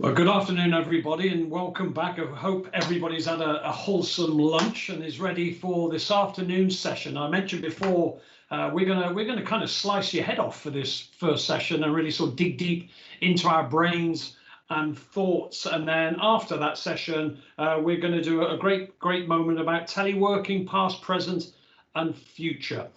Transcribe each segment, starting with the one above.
Well, good afternoon, everybody, and welcome back. I hope everybody's had a wholesome lunch and is ready for this afternoon's session. I mentioned before we're gonna kind of slice your head off for this first session and really sort of dig deep into our brains and thoughts. And then after that session, we're going to do a great moment about teleworking, past, present, and future.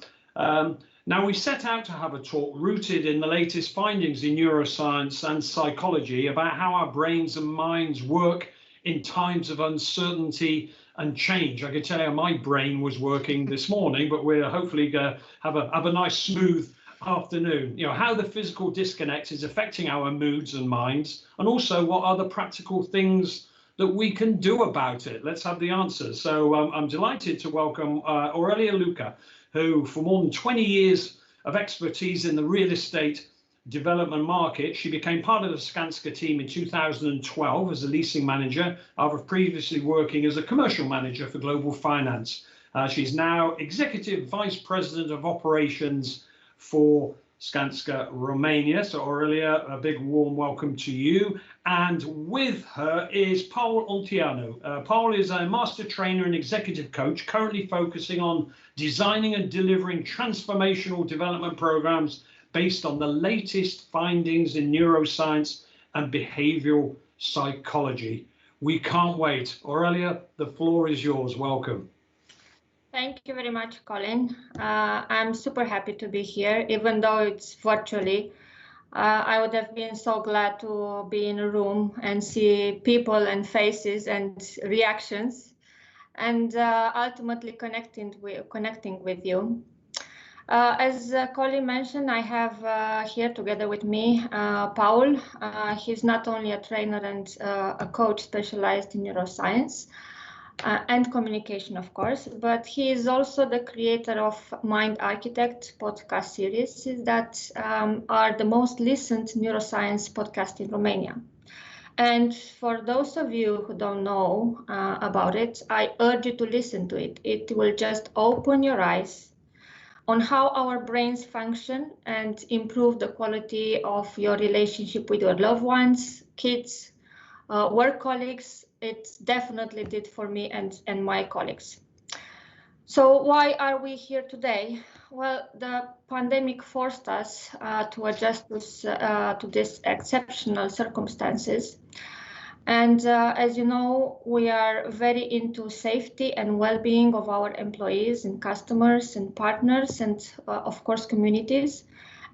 Now, we set out to have a talk rooted in the latest findings in neuroscience and psychology about how our brains and minds work in times of uncertainty and change. I can tell you my brain was working this morning, but we're hopefully going to have a nice smooth afternoon. You know, how the physical disconnect is affecting our moods and minds, and also what are the practical things that we can do about it. Let's have the answers. So I'm delighted to welcome Aurelia Luca, who for more than 20 years of expertise in the real estate development market. She became part of the Skanska team in 2012 as a leasing manager, after previously working as a commercial manager for global finance. She's now Executive Vice President of Operations for Skanska Romania. So Aurelia, a big warm welcome to you. And with her is Paul Olteanu. Paul is a master trainer and executive coach, currently focusing on designing and delivering transformational development programs based on the latest findings in neuroscience and behavioral psychology. We can't wait. Aurelia, the floor is yours. Welcome. Thank you very much, Colin. I'm super happy to be here, even though it's virtually. I would have been so glad to be in a room and see people and faces and reactions, and ultimately connecting with you. As Colin mentioned, I have here together with me Paul. He's not only a trainer and a coach specialized in neuroscience, and communication, of course, but he is also the creator of Mind Architect podcast series that are the most listened neuroscience podcast in Romania. And for those of you who don't know about it, I urge you to listen to it. It will just open your eyes on how our brains function and improve the quality of your relationship with your loved ones, kids, work colleagues. It definitely did for me and my colleagues. So why are we here today? Well, the pandemic forced us to adjust to these exceptional circumstances. And as you know, we are very into safety and well-being of our employees and customers and partners and of course communities.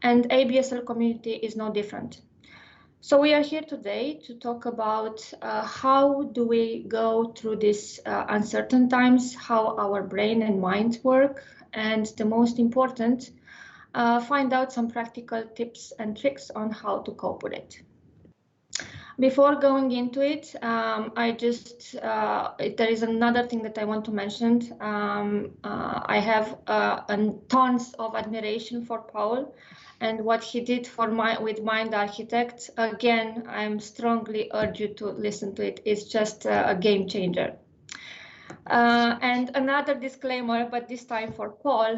And ABSL community is no different. So we are here today to talk about how do we go through these uncertain times, how our brain and mind work, and the most important, find out some practical tips and tricks on how to cope with it. Before going into it, there is another thing that I want to mention. I have tons of admiration for Paul and what he did with Mind Architect. Again, I'm strongly urge you to listen to it. It's just a game changer. And another disclaimer, but this time for Paul,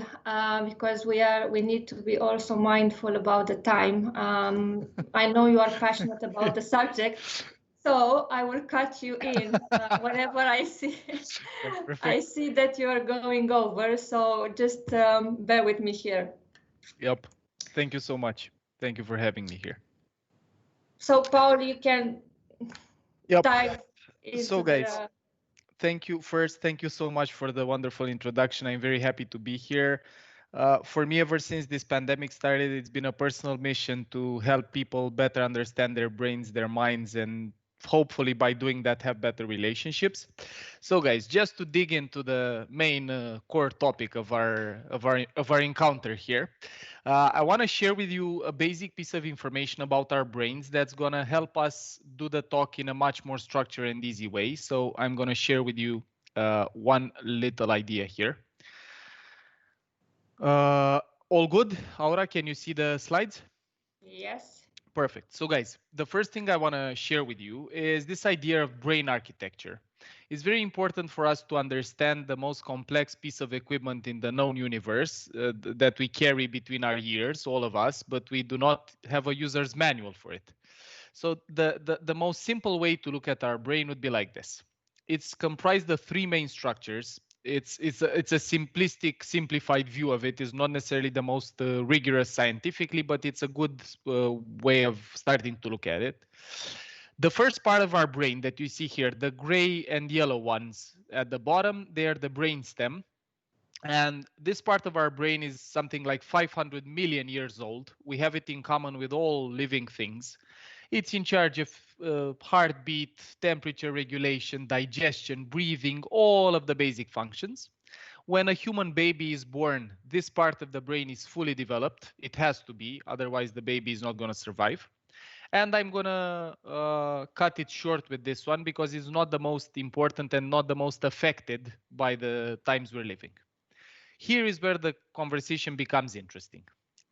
because we need to be also mindful about the time. I know you are passionate about the subject, so I will cut you in whenever I see I see that you are going over. So just bear with me here. Yep. Thank you so much. Thank you for having me here. So Paul, you can dive into so guys, thank you. First, thank you so much for the wonderful introduction. I'm very happy to be here. For me, ever since this pandemic started, it's been a personal mission to help people better understand their brains, their minds, and hopefully by doing that have better relationships. So guys, just to dig into the main core topic of our encounter here, I want to share with you a basic piece of information about our brains that's going to help us do the talk in a much more structured and easy way. So I'm going to share with you one little idea here. All good? Aura, can you see the slides? Yes. Perfect. So guys, the first thing I want to share with you is this idea of brain architecture. It's very important for us to understand the most complex piece of equipment in the known universe that we carry between our ears, all of us, but we do not have a user's manual for it. So the most simple way to look at our brain would be like this. It's comprised of three main structures. It's a simplistic, simplified view of it. It's not necessarily the most rigorous scientifically, but it's a good way of starting to look at it. The first part of our brain that you see here, the gray and yellow ones at the bottom, they are the brain stem. And this part of our brain is something like 500 million years old. We have it in common with all living things. It's in charge of heartbeat, temperature regulation, digestion, breathing, all of the basic functions. When a human baby is born, this part of the brain is fully developed. It has to be, otherwise the baby is not going to survive. And I'm going to cut it short with this one because it's not the most important and not the most affected by the times we're living. Here is where the conversation becomes interesting.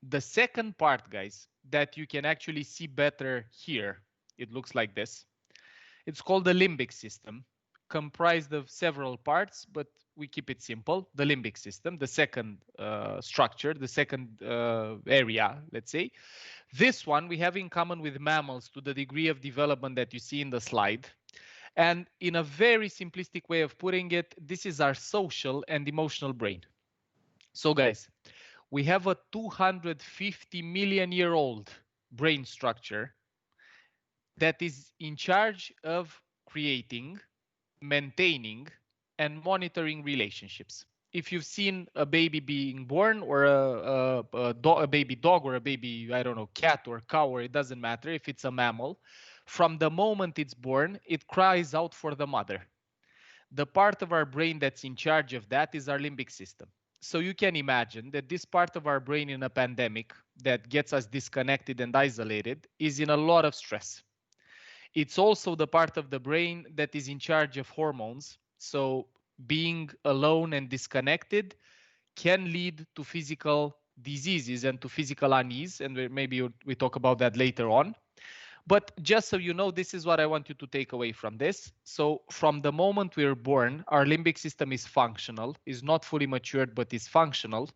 The second part, guys, that you can actually see better here, it looks like this. It's called the limbic system, comprised of several parts, but we keep it simple. The limbic system, the second structure, the second area, let's say. This one we have in common with mammals to the degree of development that you see in the slide. And in a very simplistic way of putting it, this is our social and emotional brain. So guys, we have a 250 million year old brain structure that is in charge of creating, maintaining, and monitoring relationships. If you've seen a baby being born or a baby dog or a baby, I don't know, cat or cow, or it doesn't matter if it's a mammal, from the moment it's born, it cries out for the mother. The part of our brain that's in charge of that is our limbic system. So you can imagine that this part of our brain in a pandemic that gets us disconnected and isolated is in a lot of stress. It's also the part of the brain that is in charge of hormones. So being alone and disconnected can lead to physical diseases and to physical unease. And maybe we talk about that later on. But just so you know, this is what I want you to take away from this. So from the moment we're born, our limbic system is functional, is not fully matured, but is functional.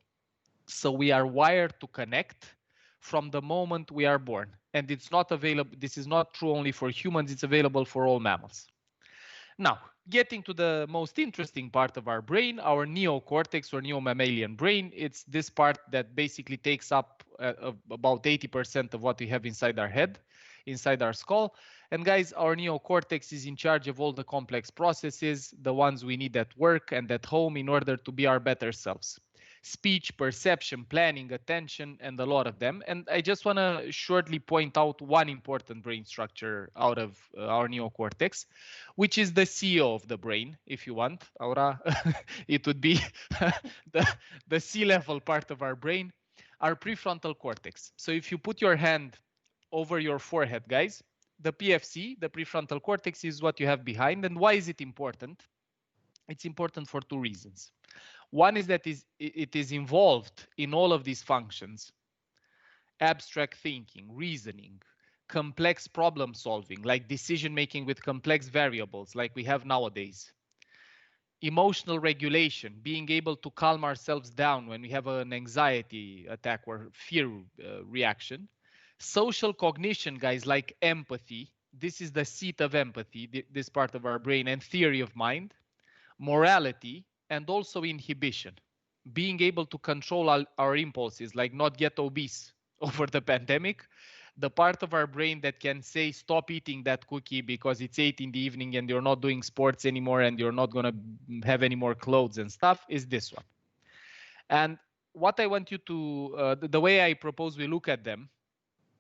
So we are wired to connect from the moment we are born. And it's not available. This is not true only for humans. It's available for all mammals. Now, getting to the most interesting part of our brain, our neocortex or neomammalian brain, it's this part that basically takes up about 80% of what we have inside our head, inside our skull. And guys, our neocortex is in charge of all the complex processes, the ones we need at work and at home in order to be our better selves. Speech, perception, planning, attention, and a lot of them. And I just want to shortly point out one important brain structure out of our neocortex, which is the CEO of the brain, if you want, Aura. It would be the C-level part of our brain, our prefrontal cortex. So if you put your hand over your forehead, guys, the PFC, the prefrontal cortex, is what you have behind. And why is it important? It's important for two reasons. One is that it is involved in all of these functions: abstract thinking, reasoning, complex problem solving, like decision making with complex variables like we have nowadays, emotional regulation, being able to calm ourselves down when we have an anxiety attack or fear reaction, social cognition, guys, like empathy. This is the seat of empathy, this part of our brain, and theory of mind, morality, and also inhibition, being able to control our impulses, like not get obese over the pandemic, the part of our brain that can say stop eating that cookie because it's 8 in the evening and you're not doing sports anymore and you're not going to have any more clothes and stuff, is this one. And what I want you to, the way I propose we look at them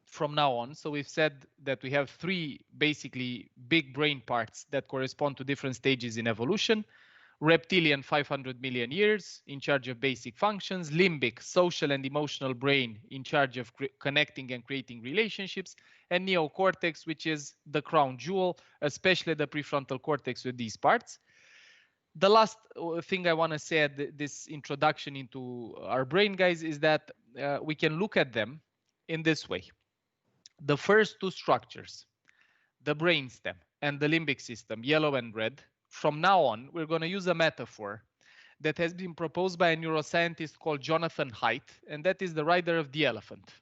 from now on, so we've said that we have three basically big brain parts that correspond to different stages in evolution. Reptilian, 500 million years, in charge of basic functions. Limbic, social and emotional brain, in charge of connecting and creating relationships. And neocortex, which is the crown jewel, especially the prefrontal cortex with these parts. The last thing I want to say at this introduction into our brain, guys, is that we can look at them in this way. The first two structures, the brainstem and the limbic system, yellow and red, from now on, we're going to use a metaphor that has been proposed by a neuroscientist called Jonathan Haidt, and that is the rider of the elephant.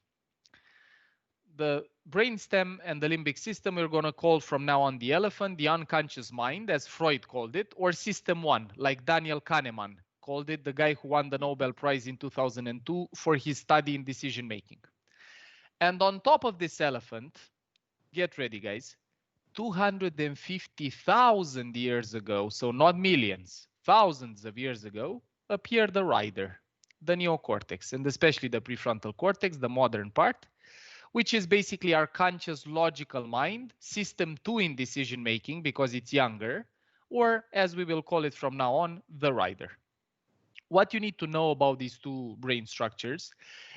the brainstem and the limbic system we're going to call from now on the elephant, the unconscious mind, as Freud called it, or system one, like Daniel Kahneman called it, the guy who won the Nobel Prize in 2002 for his study in decision making. And on top of this elephant, get ready, guys, 250,000 years ago, so not millions, thousands of years ago, appeared the rider, the neocortex, and especially the prefrontal cortex, the modern part, which is basically our conscious logical mind, system 2 in decision making because it's younger, or as we will call it from now on, the rider. What you need to know about these two brain structures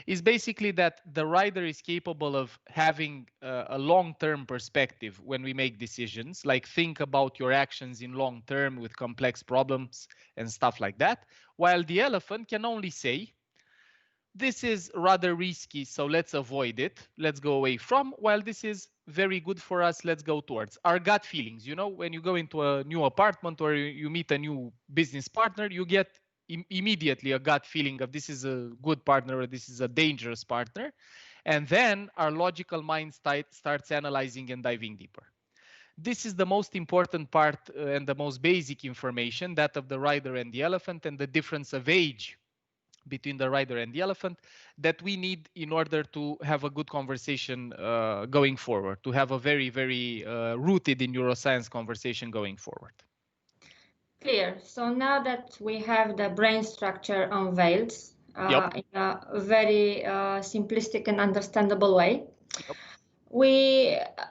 is basically that the rider is capable of having a long-term perspective when we make decisions, like think about your actions in long term with complex problems and stuff like that, while the elephant can only say, this is rather risky, so let's avoid it. Let's go away from, while this is very good for us, let's go towards. Our gut feelings, you know, when you go into a new apartment or you meet a new business partner, you get immediately a gut feeling of this is a good partner or this is a dangerous partner. And then our logical mind starts analyzing and diving deeper. This is the most important part and the most basic information, that of the rider and the elephant, and the difference of age between the rider and the elephant that we need in order to have a good conversation going forward, to have a very, very rooted in neuroscience conversation going forward. Clear. So now that we have the brain structure unveiled Yep. in a very simplistic and understandable way, Yep.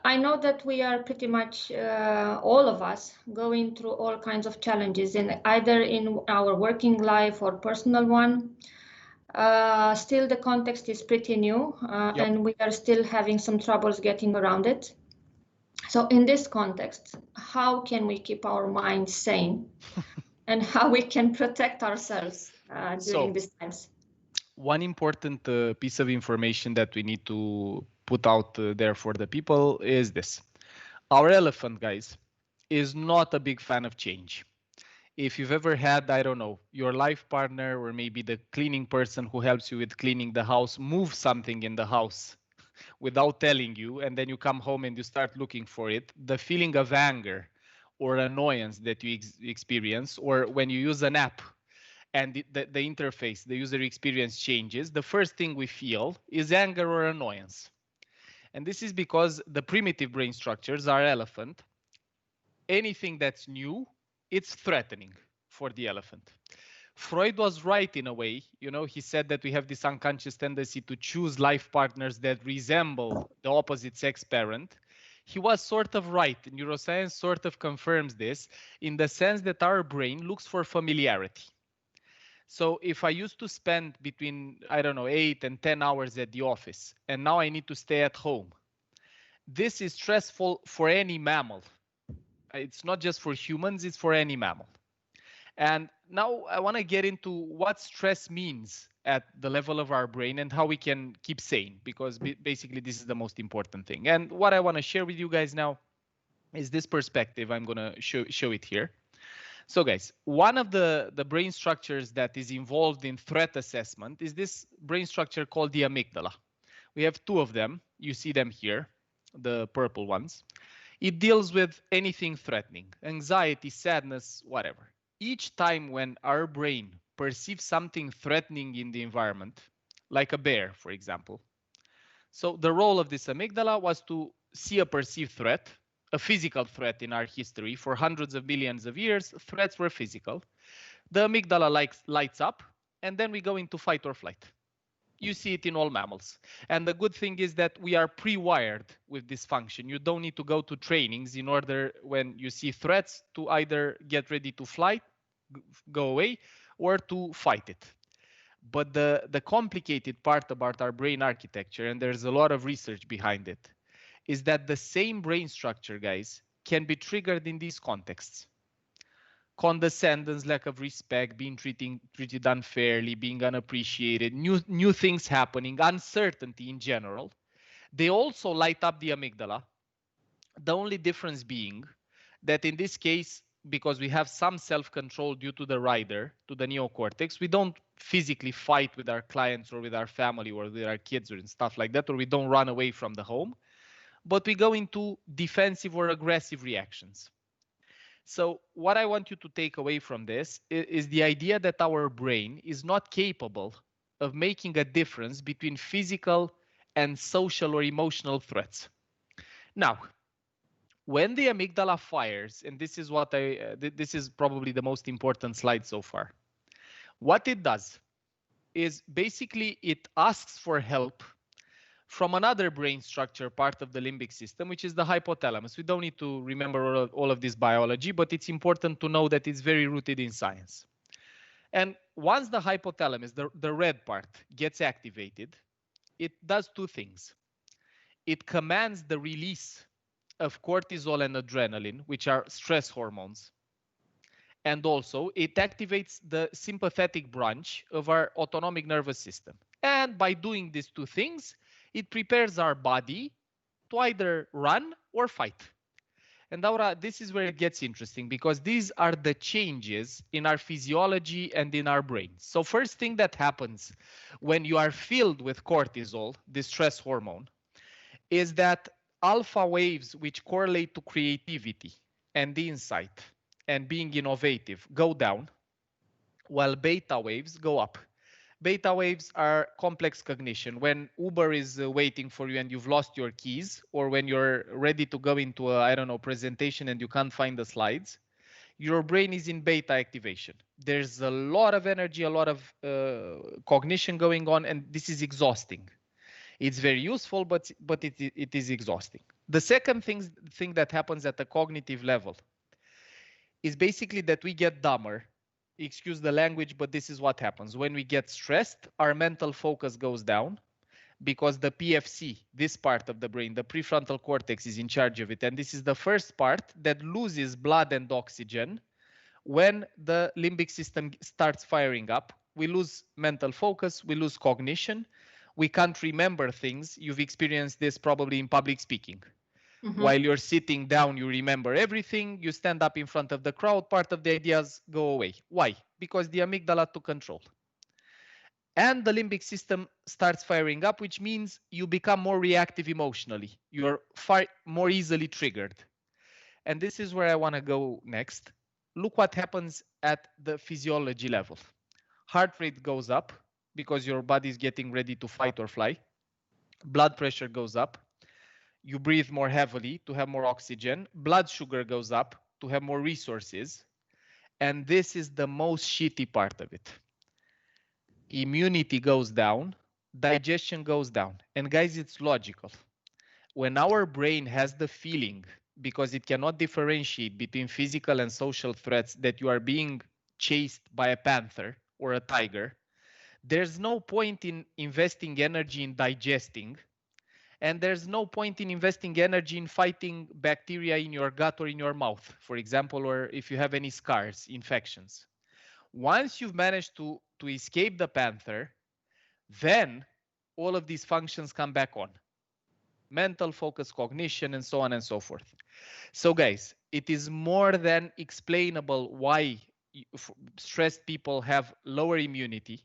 I know that we are pretty much all of us going through all kinds of challenges either in our working life or personal one. Still, the context is pretty new, Yep. and we are still having some troubles getting around it. So in this context, how can we keep our minds sane and how we can protect ourselves during these times? One important piece of information that we need to put out there for the people is this. Our elephant, guys, is not a big fan of change. If you've ever had, I don't know, your life partner or maybe the cleaning person who helps you with cleaning the house move something in the house without telling you, and then you come home and you start looking for it, the feeling of anger or annoyance that you experience, or when you use an app and the interface, the user experience changes, the first thing we feel is anger or annoyance. And this is because the primitive brain structures are elephant. Anything that's new, it's threatening for the elephant. Freud was right in a way, you know, he said that we have this unconscious tendency to choose life partners that resemble the opposite sex parent. He was sort of right. Neuroscience sort of confirms this in the sense that our brain looks for familiarity. So if I used to spend between, I don't know, 8 and 10 hours at the office, and now I need to stay at home, this is stressful for any mammal. It's not just for humans, it's for any mammal. And now I want to get into what stress means at the level of our brain and how we can keep sane, because basically this is the most important thing. And what I want to share with you guys now is this perspective. I'm going to show it here. So guys, one of the brain structures that is involved in threat assessment is this brain structure called the amygdala. We have two of them. You see them here, the purple ones. It deals with anything threatening, anxiety, sadness, whatever. Each time when our brain perceives something threatening in the environment, like a bear, for example. So the role of this amygdala was to see a perceived threat, a physical threat in our history. For hundreds of millions of years, threats were physical. The amygdala lights up, and then we go into fight or flight. You see it in all mammals. And the good thing is that we are pre-wired with this function. You don't need to go to trainings in order, when you see threats, to either get ready to fly, go away, or to fight it. But the complicated part about our brain architecture, and there's a lot of research behind it, is that the same brain structure, guys, can be triggered in these contexts. Condescendence, lack of respect, being treated unfairly, being unappreciated, new things happening, uncertainty in general. They also light up the amygdala. The only difference being that in this case, because we have some self-control due to the rider, to the neocortex. We don't physically fight with our clients or with our family or with our kids or stuff like that, or we don't run away from the home, but we go into defensive or aggressive reactions. So what I want you to take away from this is the idea that our brain is not capable of making a difference between physical and social or emotional threats. Now, when the amygdala fires, and this is what this is probably the most important slide so far. What it does is basically it asks for help from another brain structure part of the limbic system, which is the hypothalamus. We don't need to remember all of this biology, but it's important to know that it's very rooted in science. And once the hypothalamus, the red part, gets activated, it does two things. It commands the release of cortisol and adrenaline, which are stress hormones. And also it activates the sympathetic branch of our autonomic nervous system. And by doing these two things, it prepares our body to either run or fight. And Laura, this is where it gets interesting, because these are the changes in our physiology and in our brain. So first thing that happens when you are filled with cortisol, the stress hormone, is that alpha waves, which correlate to creativity and insight and being innovative, go down, while beta waves go up. Beta waves are complex cognition. When Uber is waiting for you and you've lost your keys, or when you're ready to go into a, I don't know, presentation and you can't find the slides, your brain is in beta activation. There's a lot of energy, a lot of cognition going on, and this is exhausting. It's very useful, but it is exhausting. The second thing that happens at the cognitive level is basically that we get dumber. Excuse the language, but this is what happens. When we get stressed, our mental focus goes down because the PFC, this part of the brain, the prefrontal cortex, is in charge of it. And this is the first part that loses blood and oxygen when the limbic system starts firing up. We lose mental focus, we lose cognition. We can't remember things. You've experienced this probably in public speaking. Mm-hmm. While you're sitting down, you remember everything. You stand up in front of the crowd, part of the ideas go away. Why? Because the amygdala took control. And the limbic system starts firing up, which means you become more reactive emotionally. You're far more easily triggered. And this is where I want to go next. Look what happens at the physiology level. Heart rate goes up because your body is getting ready to fight or fly. Blood pressure goes up. You breathe more heavily to have more oxygen. Blood sugar goes up to have more resources. And this is the most shitty part of it. Immunity goes down, digestion goes down. And guys, it's logical. When our brain has the feeling, because it cannot differentiate between physical and social threats, that you are being chased by a panther or a tiger, there's no point in investing energy in digesting. And there's no point in investing energy in fighting bacteria in your gut or in your mouth, for example, or if you have any scars, infections. Once you've managed to escape the panther, then all of these functions come back on. Mental focus, cognition, and so on and so forth. So guys, it is more than explainable why stressed people have lower immunity,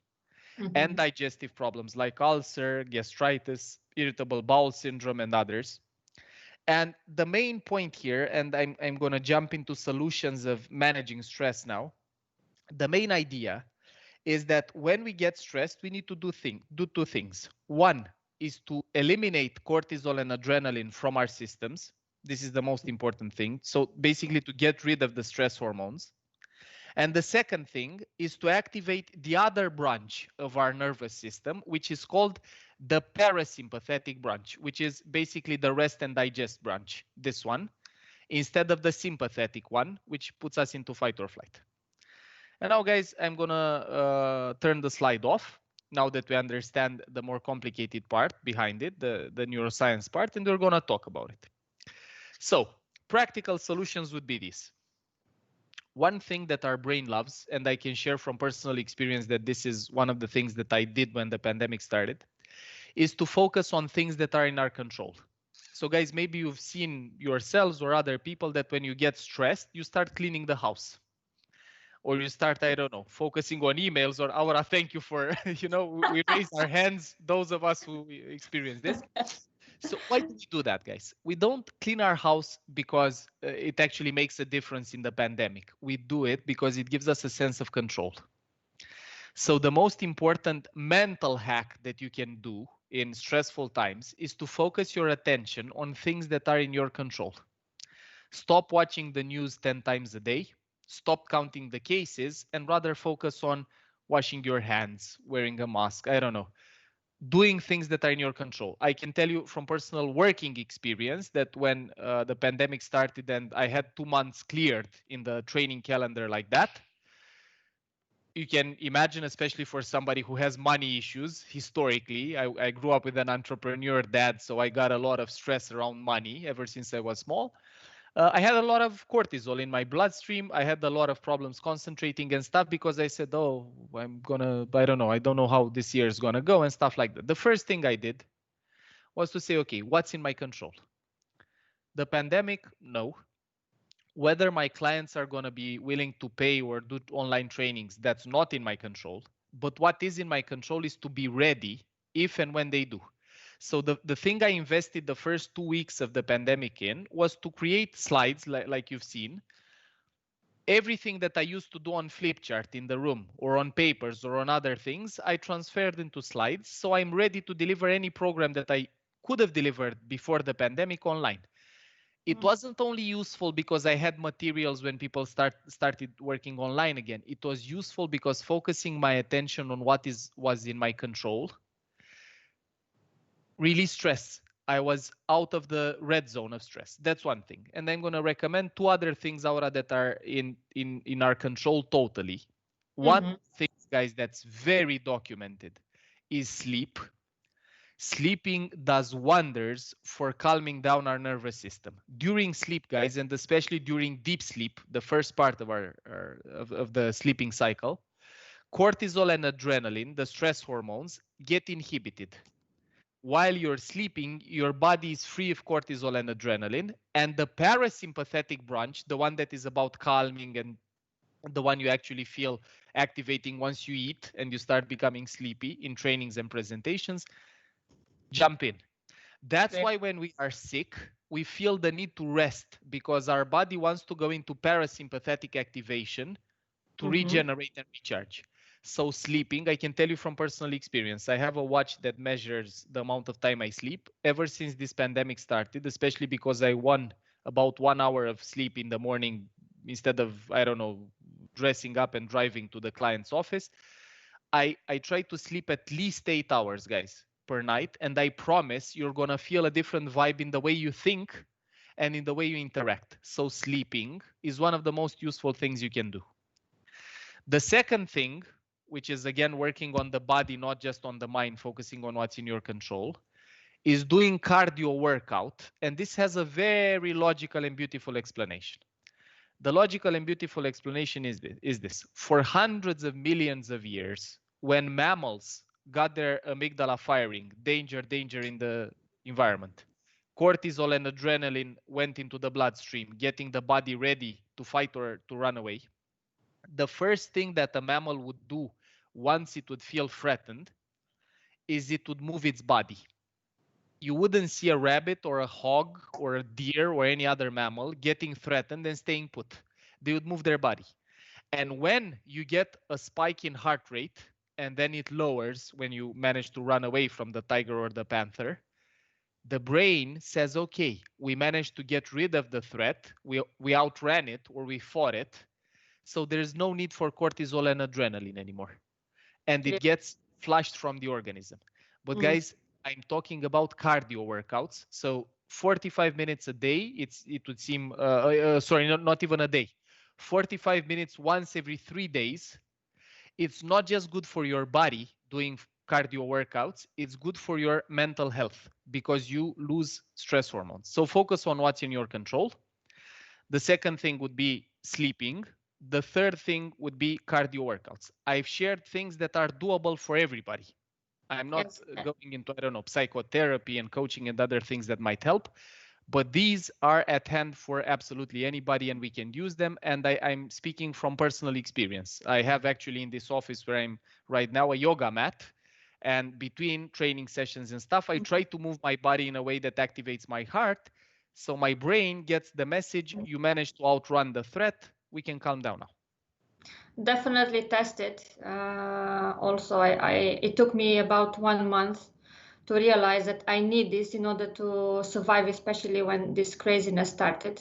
mm-hmm. and digestive problems like ulcer, gastritis, irritable bowel syndrome, and others. And the main point here, and I'm going to jump into solutions of managing stress now. The main idea is that when we get stressed, we need to do two things. One is to eliminate cortisol and adrenaline from our systems. This is the most important thing. So basically to get rid of the stress hormones. And the second thing is to activate the other branch of our nervous system, which is called the parasympathetic branch, which is basically the rest and digest branch, this one, instead of the sympathetic one, which puts us into fight or flight. And now, guys, I'm going to turn the slide off now that we understand the more complicated part behind it, the neuroscience part, and we're going to talk about it. So practical solutions would be this. One thing that our brain loves, and I can share from personal experience that this is one of the things that I did when the pandemic started, is to focus on things that are in our control. So guys, maybe you've seen yourselves or other people that when you get stressed, you start cleaning the house, or you start, I don't know, focusing on emails. Or Aura, thank you for, we raise our hands, those of us who experience this. So why do we do that, guys? We don't clean our house because it actually makes a difference in the pandemic. We do it because it gives us a sense of control. So the most important mental hack that you can do in stressful times is to focus your attention on things that are in your control. Stop watching the news 10 times a day. Stop counting the cases and rather focus on washing your hands, wearing a mask, I don't know, doing things that are in your control. I can tell you from personal working experience that when the pandemic started and I had 2 months cleared in the training calendar like that, you can imagine, especially for somebody who has money issues historically. I grew up with an entrepreneur dad, so I got a lot of stress around money ever since I was small. I had a lot of cortisol in my bloodstream. I had a lot of problems concentrating and stuff because I said, oh, I don't know how this year is going to go and stuff like that. The first thing I did was to say, okay, what's in my control? The pandemic, no. Whether my clients are going to be willing to pay or do online trainings, that's not in my control. But what is in my control is to be ready if and when they do. So the thing I invested the first 2 weeks of the pandemic in was to create slides like you've seen. Everything that I used to do on flip chart in the room or on papers or on other things, I transferred into slides. So I'm ready to deliver any program that I could have delivered before the pandemic online. It wasn't only useful because I had materials when people started working online again. It was useful because focusing my attention on what was in my control released stress. I was out of the red zone of stress. That's one thing. And I'm going to recommend 2 other things, Aura, that are in our control totally. One thing, guys, that's very documented is sleep. Sleeping does wonders for calming down our nervous system. During sleep, guys, and especially during deep sleep, the first part of of the sleeping cycle, cortisol and adrenaline, the stress hormones, get inhibited. While you're sleeping, your body is free of cortisol and adrenaline, and the parasympathetic branch, the one that is about calming and the one you actually feel activating once you eat and you start becoming sleepy in trainings and presentations, jump in. That's why when we are sick, we feel the need to rest because our body wants to go into parasympathetic activation to regenerate and recharge. So sleeping, I can tell you from personal experience, I have a watch that measures the amount of time I sleep. Ever since this pandemic started, especially because I won about 1 hour of sleep in the morning instead of, I don't know, dressing up and driving to the client's office, I try to sleep at least 8 hours, guys, per night. And I promise you're going to feel a different vibe in the way you think and in the way you interact. So sleeping is one of the most useful things you can do. The second thing, which is again working on the body, not just on the mind, focusing on what's in your control, is doing cardio workout. And this has a very logical and beautiful explanation. The logical and beautiful explanation is this. For hundreds of millions of years, when mammals got their amygdala firing, danger, danger in the environment, cortisol and adrenaline went into the bloodstream, getting the body ready to fight or to run away. The first thing that a mammal would do once it would feel threatened is it would move its body. You wouldn't see a rabbit or a hog or a deer or any other mammal getting threatened and staying put. They would move their body. And when you get a spike in heart rate and then it lowers when you manage to run away from the tiger or the panther, the brain says, okay, we managed to get rid of the threat. We outran it or we fought it. So there's no need for cortisol and adrenaline anymore. And it gets flushed from the organism. But guys, I'm talking about cardio workouts. So 45 minutes a day, it would seem, sorry, not even a day. 45 minutes once every 3 days. It's not just good for your body doing cardio workouts, it's good for your mental health because you lose stress hormones. So focus on what's in your control. The second thing would be sleeping. The third thing would be cardio workouts. I've shared things that are doable for everybody. I'm not Yes. going into, I don't know, psychotherapy and coaching and other things that might help, but these are at hand for absolutely anybody and we can use them. And I'm speaking from personal experience. I have actually in this office where I'm right now a yoga mat. And between training sessions and stuff, I try to move my body in a way that activates my heart. So my brain gets the message, you managed to outrun the threat. We can calm down now. Definitely test it. Also, it took me about 1 month to realize that I need this in order to survive, especially when this craziness started.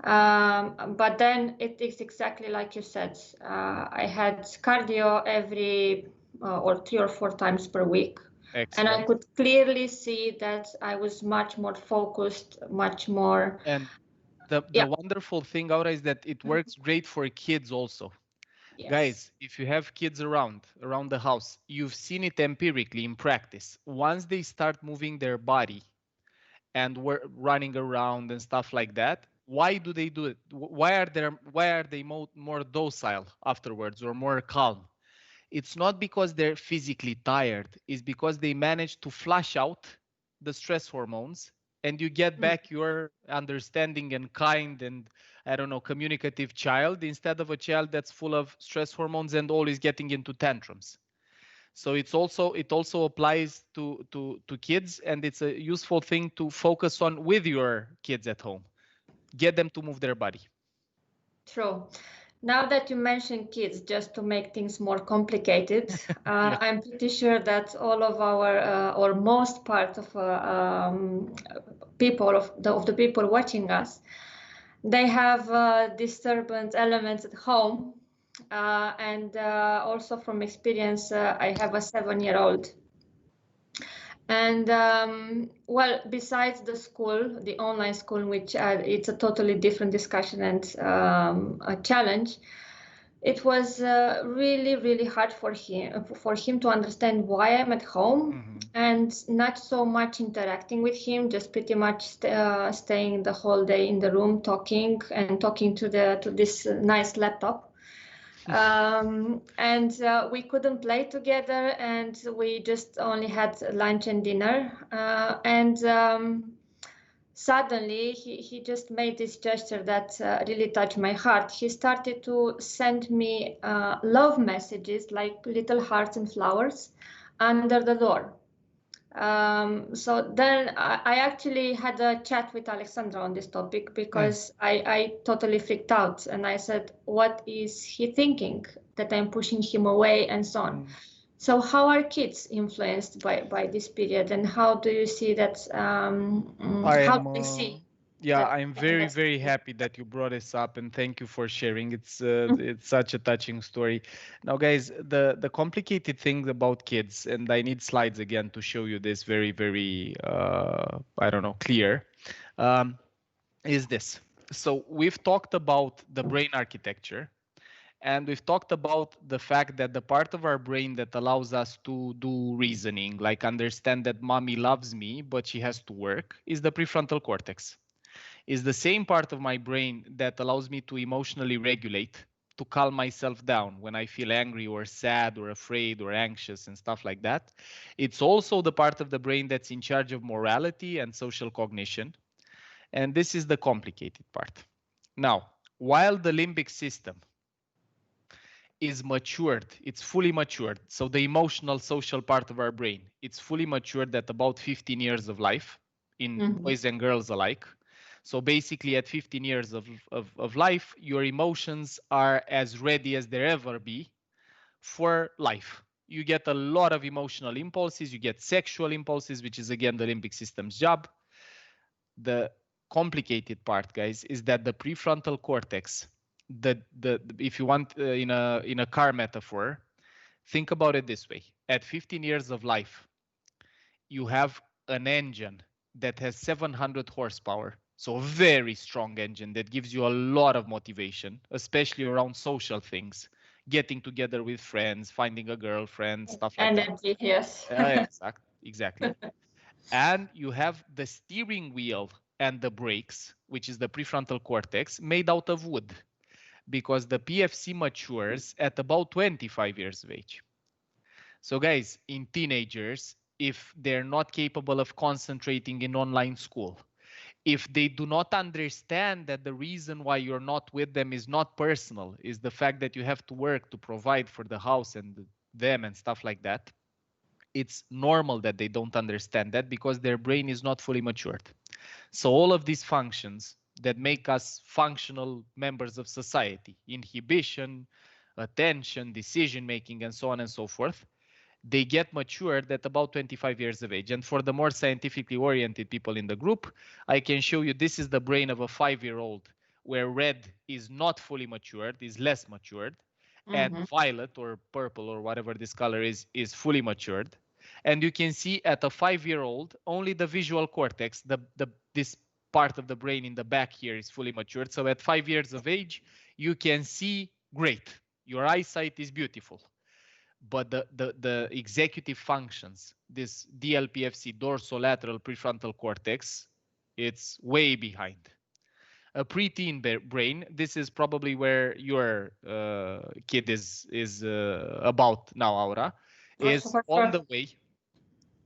But then it is exactly like you said. I had cardio every or 3 or 4 times per week. Excellent. And I could clearly see that I was much more focused, much more. And the wonderful thing, Aura, is that it works great for kids also. Yes. Guys, if you have kids around the house, you've seen it empirically in practice. Once they start moving their body and running around and stuff like that, why do they do it? Why are they more docile afterwards or more calm? It's not because they're physically tired. It's because they manage to flush out the stress hormones and you get back your understanding and kind and, I don't know, communicative child instead of a child that's full of stress hormones and always getting into tantrums. So it also applies to kids, and it's a useful thing to focus on with your kids at home. Get them to move their body. True. Now that you mention kids, just to make things more complicated, Yeah. I'm pretty sure that all of our, or most part of people, of the people watching us, they have disturbance elements at home. And also from experience, I have a 7-year-old. And well, besides the school, the online school, which it's a totally different discussion and a challenge, it was really, really hard for him to understand why I'm at home and not so much interacting with him, just pretty much staying the whole day in the room, talking to this nice laptop. And we couldn't play together, and we just only had lunch and dinner. And suddenly he just made this gesture that really touched my heart. He started to send me love messages, like little hearts and flowers, under the door. So then I actually had a chat with Alexandra on this topic, because I totally freaked out, and I said, what is he thinking that I'm pushing him away and so on? So how are kids influenced by this period, and how do you see that? How do you see? Yeah, I'm very, very happy that you brought this up, and thank you for sharing. It's such a touching story. Now, guys, the complicated thing about kids, and I need slides again to show you this very, very, I don't know, clear, is this. So we've talked about the brain architecture, and we've talked about the fact that the part of our brain that allows us to do reasoning, like understand that mommy loves me, but she has to work, is the prefrontal cortex. Is the same part of my brain that allows me to emotionally regulate, to calm myself down when I feel angry or sad or afraid or anxious and stuff like that. It's also the part of the brain that's in charge of morality and social cognition. And this is the complicated part. Now, while the limbic system is matured, it's fully matured. So the emotional, social part of our brain, it's fully matured at about 15 years of life in boys and girls alike. So basically at 15 years of life, your emotions are as ready as there ever be for life. You get a lot of emotional impulses, you get sexual impulses, which is again the limbic system's job. The complicated part, guys, is that the prefrontal cortex, if you want in a car metaphor, think about it this way. At 15 years of life, you have an engine that has 700 horsepower. So a very strong engine that gives you a lot of motivation, especially around social things, getting together with friends, finding a girlfriend, stuff like that. Energy, yes. Exactly. And you have the steering wheel and the brakes, which is the prefrontal cortex, made out of wood, because the PFC matures at about 25 years of age. So guys, in teenagers, if they're not capable of concentrating in online school, if they do not understand that the reason why you're not with them is not personal, is the fact that you have to work to provide for the house and them and stuff like that, it's normal that they don't understand that because their brain is not fully matured. So all of these functions that make us functional members of society, inhibition, attention, decision making, and so on and so forth, they get matured at about 25 years of age. And for the more scientifically oriented people in the group, I can show you this is the brain of a 5-year-old, where red is not fully matured, is less matured, and violet or purple or whatever this color is fully matured. And you can see at a 5-year-old, only the visual cortex, this part of the brain in the back here is fully matured. So at 5 years of age, you can see great. Your eyesight is beautiful. But the executive functions, this DLPFC, dorsolateral prefrontal cortex, it's way behind. A preteen brain, this is probably where your kid is about now, Aura, is on the way.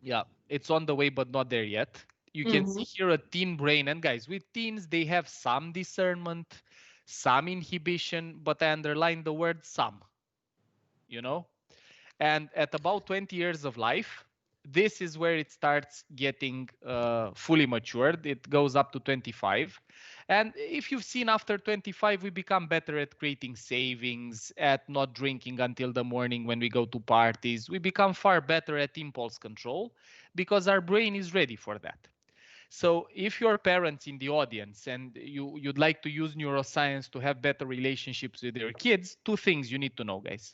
Yeah, it's on the way, but not there yet. You can see here a teen brain. And guys, with teens, they have some discernment, some inhibition, but I underline the word some, you know? And at about 20 years of life, this is where it starts getting fully matured. It goes up to 25. And if you've seen after 25, we become better at creating savings, at not drinking until the morning when we go to parties. We become far better at impulse control because our brain is ready for that. So if you're parents in the audience and you'd like to use neuroscience to have better relationships with your kids, two things you need to know, guys.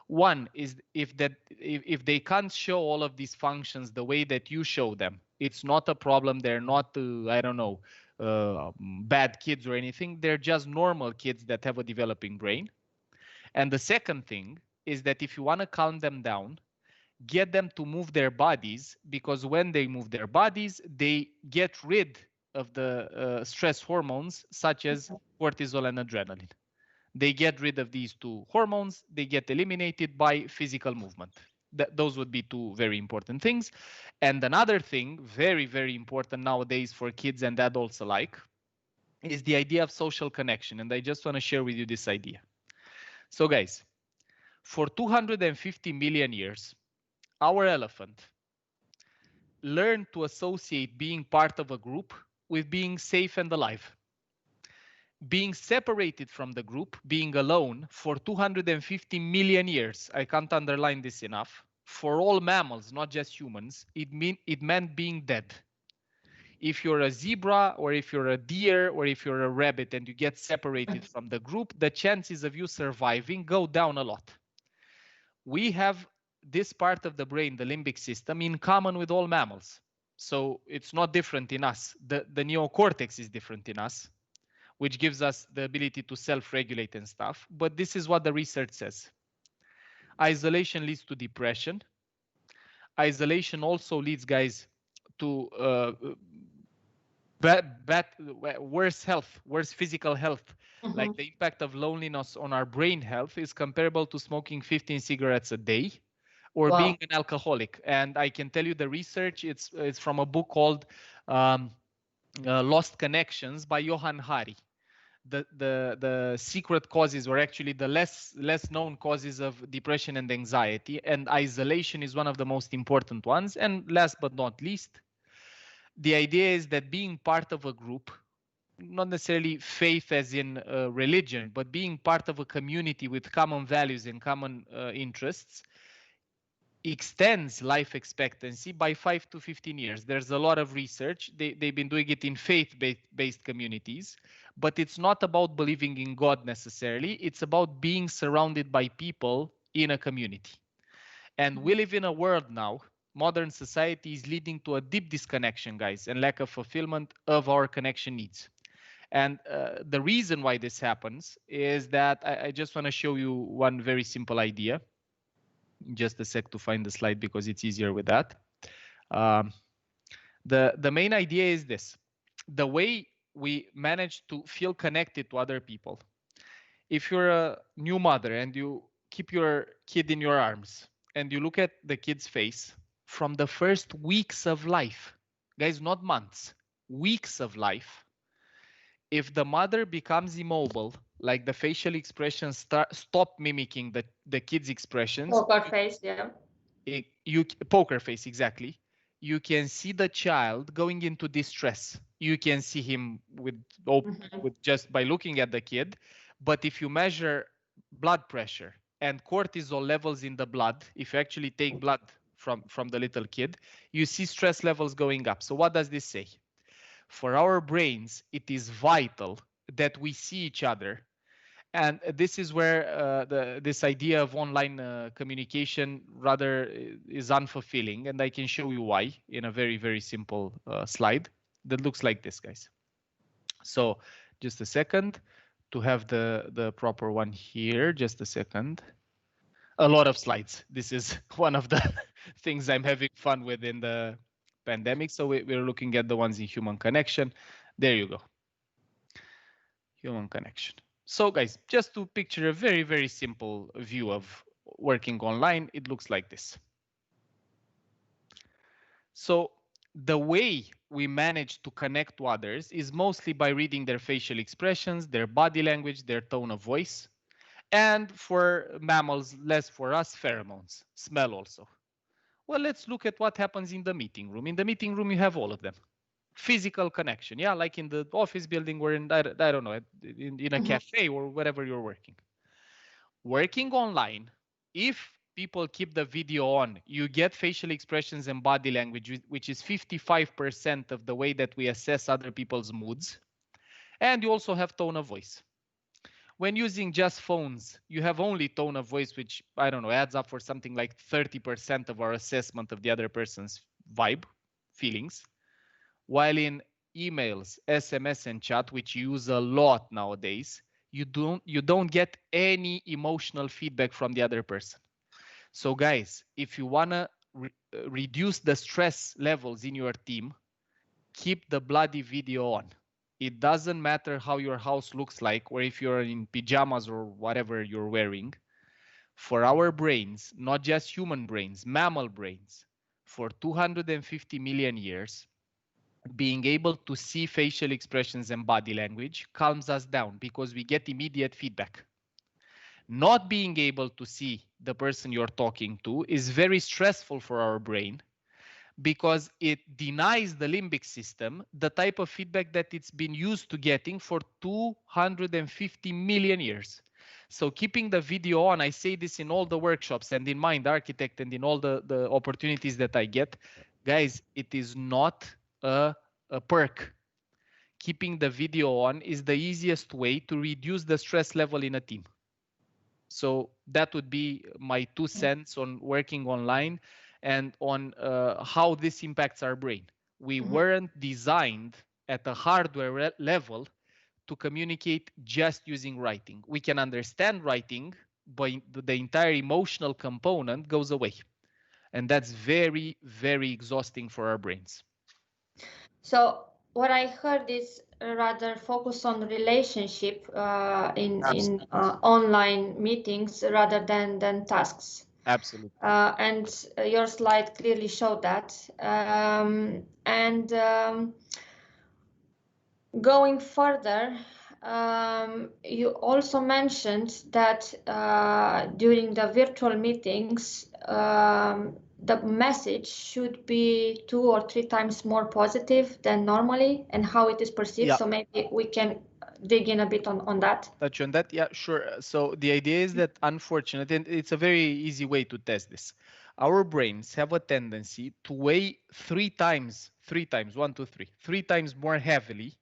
One is if they can't show all of these functions the way that you show them, it's not a problem. They're not, I don't know, bad kids or anything. They're just normal kids that have a developing brain. And the second thing is that if you want to calm them down, get them to move their bodies, because when they move their bodies, they get rid of the stress hormones such as cortisol and adrenaline. They get rid of these two hormones. They get eliminated by physical movement. Those would be two very important things. And another thing, very, very important nowadays for kids and adults alike, is the idea of social connection. And I just want to share with you this idea. So guys, for 250 million years, our elephant learned to associate being part of a group with being safe and alive. Being separated from the group, being alone for 250 million years, I can't underline this enough, for all mammals, not just humans, it meant being dead. If you're a zebra or if you're a deer or if you're a rabbit and you get separated from the group, the chances of you surviving go down a lot. We have this part of the brain, the limbic system, in common with all mammals. So it's not different in us. The neocortex is different in us, which gives us the ability to self-regulate and stuff. But this is what the research says. Isolation leads to depression. Isolation also leads, guys, to worse health, worse physical health. Like the impact of loneliness on our brain health is comparable to smoking 15 cigarettes a day or being an alcoholic. And I can tell you the research, it's from a book called Lost Connections by Johann Hari. The secret causes, or actually the less known causes of depression and anxiety, and isolation is one of the most important ones. And last but not least, the idea is that being part of a group, not necessarily faith as in religion, but being part of a community with common values and common interests, extends life expectancy by 5 to 15 years. There's a lot of research. They've been doing it in faith-based communities, but it's not about believing in God necessarily. It's about being surrounded by people in a community. And we live in a world now, modern society is leading to a deep disconnection, guys, and lack of fulfillment of our connection needs. And the reason why this happens is that I just want to show you one very simple idea. Just a sec to find the slide because it's easier with that. The main idea is this. The way we manage to feel connected to other people. If you're a new mother and you keep your kid in your arms and you look at the kid's face from the first weeks of life, guys, not months, weeks of life, if the mother becomes immobile, like the facial expressions stop mimicking the kid's expressions. Poker face, yeah. Poker face, exactly. You can see the child going into distress. You can see him with just by looking at the kid. But if you measure blood pressure and cortisol levels in the blood, if you actually take blood from the little kid, you see stress levels going up. So what does this say? For our brains, it is vital that we see each other. And this is where this idea of online communication rather is unfulfilling. And I can show you why in a very, very simple slide that looks like this, guys. So just a second to have the proper one here. Just a second. A lot of slides. This is one of the things I'm having fun with in the pandemic. So we're looking at the ones in human connection. There you go. Human connection. So guys, just to picture a very, very simple view of working online, it looks like this. So the way we manage to connect to others is mostly by reading their facial expressions, their body language, their tone of voice. And for mammals, less for us, pheromones, smell also. Well, let's look at what happens in the meeting room. In the meeting room, you have all of them. Physical connection, yeah, like in the office building or in, I don't know, in a cafe or wherever you're working. Working online, if people keep the video on, you get facial expressions and body language, which is 55% of the way that we assess other people's moods. And you also have tone of voice. When using just phones, you have only tone of voice, which, I don't know, adds up for something like 30% of our assessment of the other person's vibe, feelings. While in emails, SMS, and chat, which you use a lot nowadays, you don't get any emotional feedback from the other person. So guys, if you want to reduce the stress levels in your team, keep the bloody video on. It doesn't matter how your house looks like or if you're in pajamas or whatever you're wearing. For our brains, not just human brains, mammal brains, for 250 million years, being able to see facial expressions and body language calms us down because we get immediate feedback. Not being able to see the person you're talking to is very stressful for our brain because it denies the limbic system the type of feedback that it's been used to getting for 250 million years. So keeping the video on, I say this in all the workshops and in Mind Architect and in all the opportunities that I get, guys, it is not a perk. Keeping the video on is the easiest way to reduce the stress level in a team. So that would be my 2 cents on working online and on how this impacts our brain. We weren't designed at a hardware level to communicate just using writing. We can understand writing, but the entire emotional component goes away. And that's very, very exhausting for our brains. So what I heard is rather focus on relationship in online meetings rather than tasks. Absolutely. And your slide clearly showed that. Going further, you also mentioned that during the virtual meetings, the message should be 2 or 3 times more positive than normally and how it is perceived. Yeah. So maybe we can dig in a bit on that. Touch on that, yeah, sure. So the idea is that, unfortunately, and it's a very easy way to test this, our brains have a tendency to weigh 3 times, 1, 2, 3, 3 times more heavily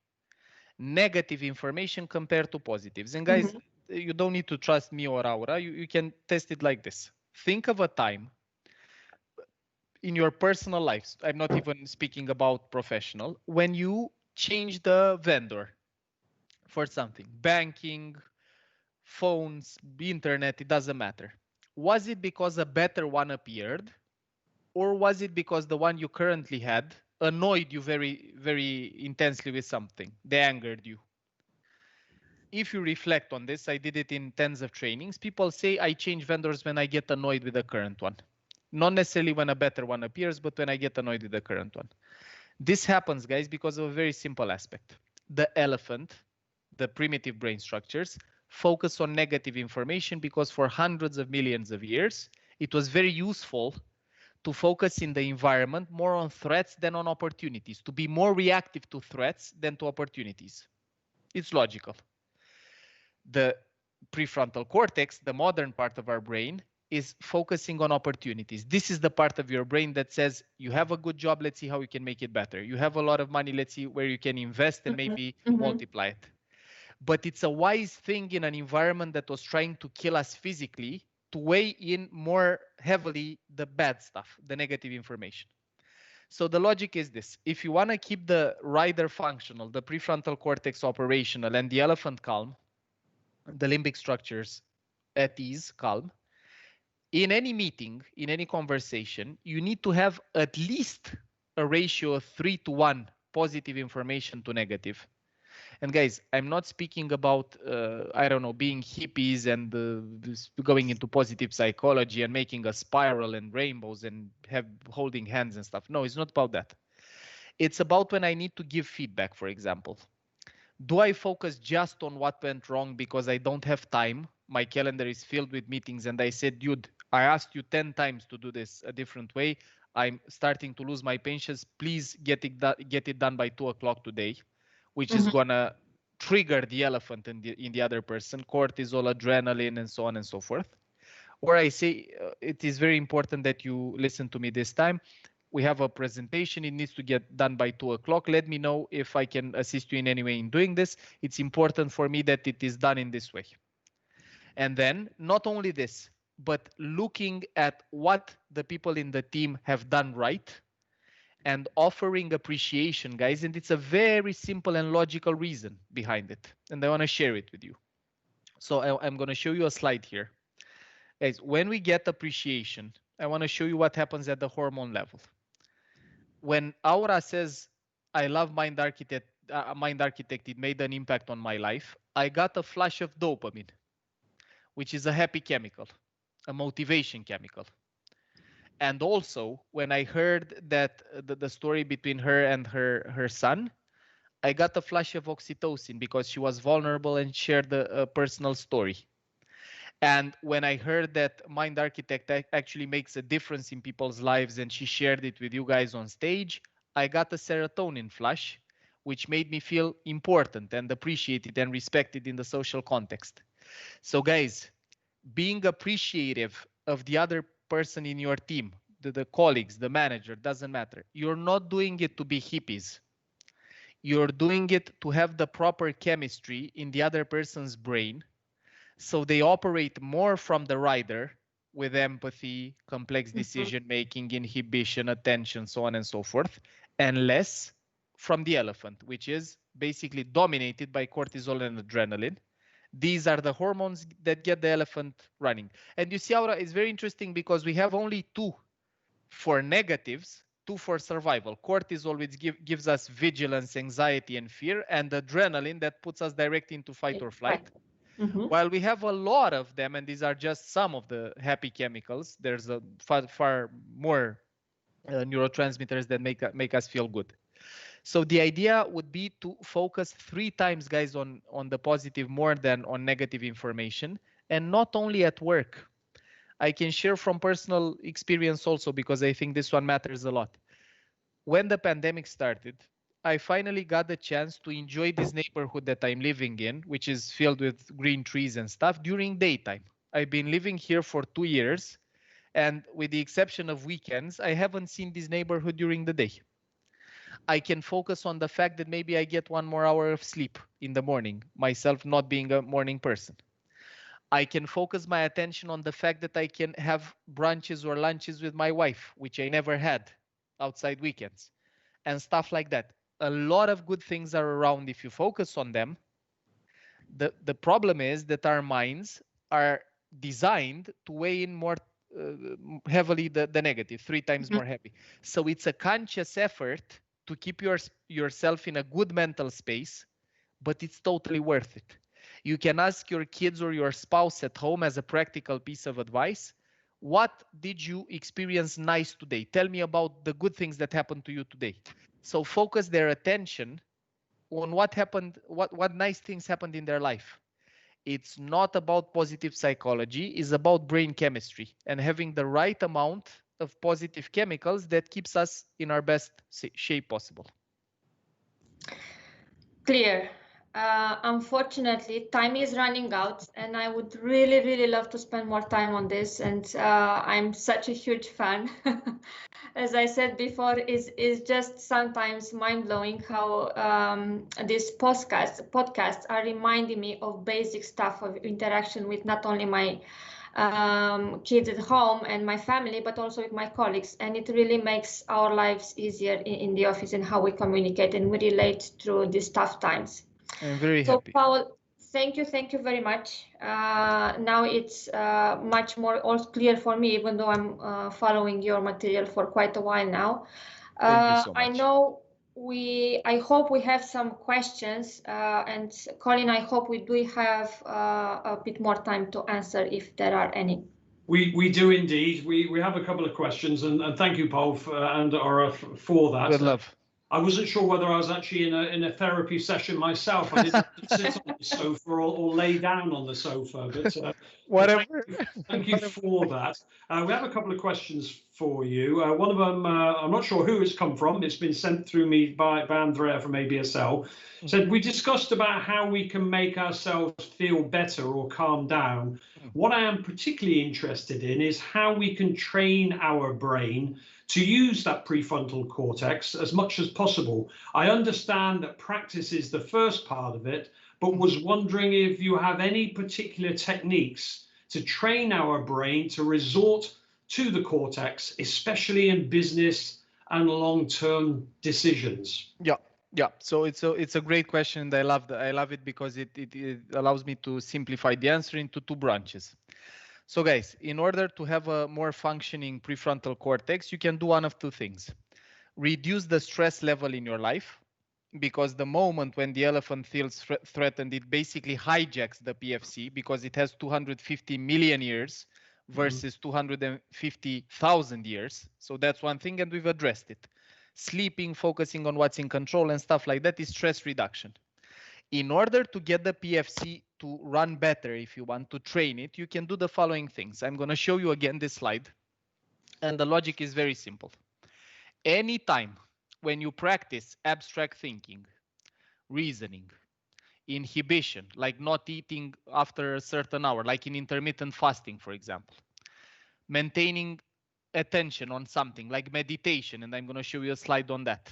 negative information compared to positives. And guys, you don't need to trust me or Aura. You can test it like this. Think of a time in your personal lives, I'm not even speaking about professional, when you change the vendor for something, banking, phones, internet, it doesn't matter. Was it because a better one appeared, or was it because the one you currently had annoyed you very, very intensely with something? They angered you. If you reflect on this, I did it in tens of trainings. People say I change vendors when I get annoyed with the current one. Not necessarily when a better one appears, but when I get annoyed with the current one. This happens, guys, because of a very simple aspect. The elephant, the primitive brain structures, focus on negative information because for hundreds of millions of years, it was very useful to focus in the environment more on threats than on opportunities, to be more reactive to threats than to opportunities. It's logical. The prefrontal cortex, the modern part of our brain, is focusing on opportunities. This is the part of your brain that says, you have a good job, let's see how we can make it better. You have a lot of money, let's see where you can invest and maybe multiply it. But it's a wise thing in an environment that was trying to kill us physically to weigh in more heavily the bad stuff, the negative information. So the logic is this. If you want to keep the rider functional, the prefrontal cortex operational, and the elephant calm, the limbic structures at ease, calm, in any meeting, in any conversation, you need to have at least a ratio of 3:1 positive information to negative. And guys, I'm not speaking about, I don't know, being hippies and going into positive psychology and making a spiral and rainbows and holding hands and stuff. No, it's not about that. It's about when I need to give feedback, for example. Do I focus just on what went wrong because I don't have time? My calendar is filled with meetings and I said, dude, I asked you 10 times to do this a different way. I'm starting to lose my patience. Please get it done by 2 o'clock today, which is gonna trigger the elephant in the other person, cortisol, adrenaline, and so on and so forth. Or I say, it is very important that you listen to me this time. We have a presentation. It needs to get done by 2 o'clock. Let me know if I can assist you in any way in doing this. It's important for me that it is done in this way. And then not only this, but looking at what the people in the team have done right and offering appreciation, guys. And it's a very simple and logical reason behind it. And I want to share it with you. So I'm going to show you a slide here. Guys, when we get appreciation, I want to show you what happens at the hormone level. When Aura says, I love Mind Architect, it made an impact on my life, I got a flash of dopamine, which is a happy chemical, a motivation chemical. And also, when I heard that the story between her and her son, I got a flash of oxytocin because she was vulnerable and shared a personal story. And when I heard that Mind Architect actually makes a difference in people's lives and she shared it with you guys on stage, I got a serotonin flash, which made me feel important and appreciated and respected in the social context. So guys, being appreciative of the other person in your team, the colleagues, the manager, doesn't matter. You're not doing it to be hippies. You're doing it to have the proper chemistry in the other person's brain, so they operate more from the rider with empathy, complex decision-making, inhibition, attention, so on and so forth, and less from the elephant, which is basically dominated by cortisol and adrenaline. These are the hormones that get the elephant running. And you see, Aura, it's very interesting because we have only 2 for negatives, 2 for survival. Cortisol, which gives us vigilance, anxiety, and fear, and adrenaline that puts us directly into fight or flight. While we have a lot of them, and these are just some of the happy chemicals, there's a far more neurotransmitters that make us feel good. So the idea would be to focus 3 times, guys, on the positive more than on negative information, and not only at work. I can share from personal experience also, because I think this one matters a lot. When the pandemic started, I finally got the chance to enjoy this neighborhood that I'm living in, which is filled with green trees and stuff, during daytime. I've been living here for 2 years, and with the exception of weekends, I haven't seen this neighborhood during the day. I can focus on the fact that maybe I get 1 more hour of sleep in the morning, myself not being a morning person. I can focus my attention on the fact that I can have brunches or lunches with my wife, which I never had outside weekends, and stuff like that. A lot of good things are around if you focus on them. The problem is that our minds are designed to weigh in more heavily the negative, 3 times more heavy. So it's a conscious effort to keep yourself in a good mental space, but it's totally worth it. You can ask your kids or your spouse at home as a practical piece of advice, What did you experience nice today? Tell me about the good things that happened to you today. So focus their attention on what happened, what nice things happened in their life. It's not about positive psychology, it's about brain chemistry and having the right amount of positive chemicals that keeps us in our best shape possible. Clear. Unfortunately, time is running out, and I would really, really love to spend more time on this. And I'm such a huge fan. As I said before, is just sometimes mind-blowing how these podcasts are reminding me of basic stuff of interaction with not only my kids at home and my family, but also with my colleagues. And it really makes our lives easier in the office and how we communicate and we relate through these tough times. I'm very happy. Paul, thank you very much. Now it's much more all clear for me, even though I'm following your material for quite a while now. Thank you so much. I know I hope we have some questions, and Colin, I hope we do have a bit more time to answer if there are any. We do indeed. We have a couple of questions, and thank you, Paul, for that. Good love. I wasn't sure whether I was actually in a therapy session myself. I didn't have to sit on the sofa or lay down on the sofa, but whatever. Thank you for that. We have a couple of questions for you. One of them, I'm not sure who it's come from. It's been sent through me by Andrea from ABSL. Said, we discussed about how we can make ourselves feel better or calm down. What I am particularly interested in is how we can train our brain to use that prefrontal cortex as much as possible. I understand that practice is the first part of it, but was wondering if you have any particular techniques to train our brain to resort to the cortex, especially in business and long-term decisions. Yeah. So it's a great question, and I love it because it allows me to simplify the answer into two branches. So guys, in order to have a more functioning prefrontal cortex, you can do one of two things. Reduce the stress level in your life, because the moment when the elephant feels threatened, it basically hijacks the PFC because it has 250 million years versus 250,000 years. So that's one thing, and we've addressed it. Sleeping, focusing on what's in control and stuff like that is stress reduction. In order to get the PFC to run better, if you want to train it, you can do the following things. I'm going to show you again this slide. And the logic is very simple. Anytime when you practice abstract thinking, reasoning, inhibition, like not eating after a certain hour, like in intermittent fasting, for example, maintaining attention on something like meditation, and I'm going to show you a slide on that.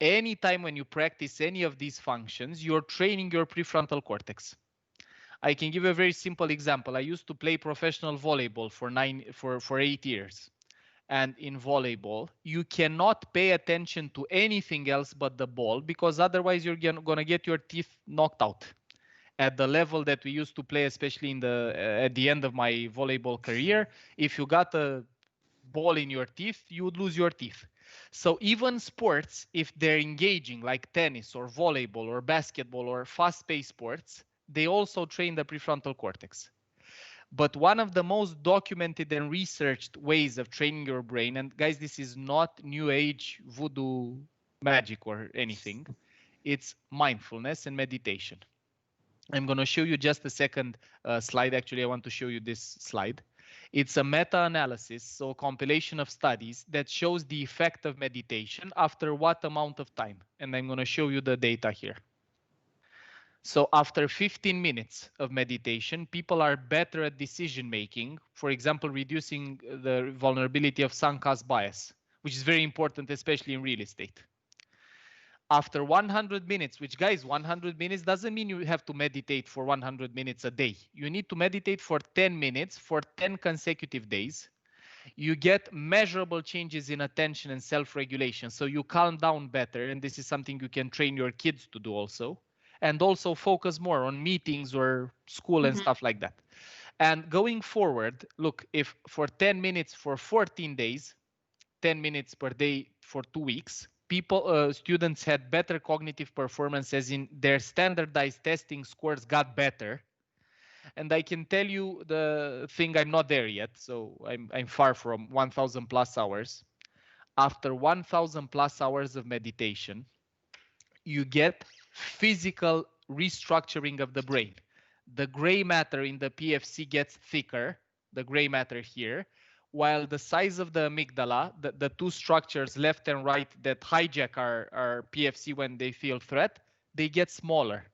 Anytime when you practice any of these functions, you're training your prefrontal cortex. I can give you a very simple example. I used to play professional volleyball for 8 years. And in volleyball, you cannot pay attention to anything else but the ball, because otherwise you're going to get your teeth knocked out. At the level that we used to play, especially at the end of my volleyball career, if you got a ball in your teeth, you would lose your teeth. So even sports, if they're engaging like tennis or volleyball or basketball or fast-paced sports, they also train the prefrontal cortex. But one of the most documented and researched ways of training your brain, and guys, this is not new age voodoo magic or anything, it's mindfulness and meditation. I'm going to show you just a second slide. Actually, I want to show you this slide. It's a meta-analysis, so a compilation of studies that shows the effect of meditation after what amount of time. And I'm going to show you the data here. So after 15 minutes of meditation, people are better at decision making, for example, reducing the vulnerability of sunk cost bias, which is very important, especially in real estate. After 100 minutes, which guys, 100 minutes doesn't mean you have to meditate for 100 minutes a day. You need to meditate for 10 minutes for 10 consecutive days. You get measurable changes in attention and self-regulation. So you calm down better. And this is something you can train your kids to do also. And also focus more on meetings or school and stuff like that. And going forward, look, if for 10 minutes for 14 days, 10 minutes per day for 2 weeks, students had better cognitive performance, as in their standardized testing scores got better. And I can tell you the thing, I'm not there yet, so I'm far from 1000 plus hours. After 1000 plus hours of meditation, you get physical restructuring of the brain. The gray matter in the PFC gets thicker, the gray matter here, while the size of the amygdala, the two structures left and right that hijack our PFC when they feel threat, they get smaller.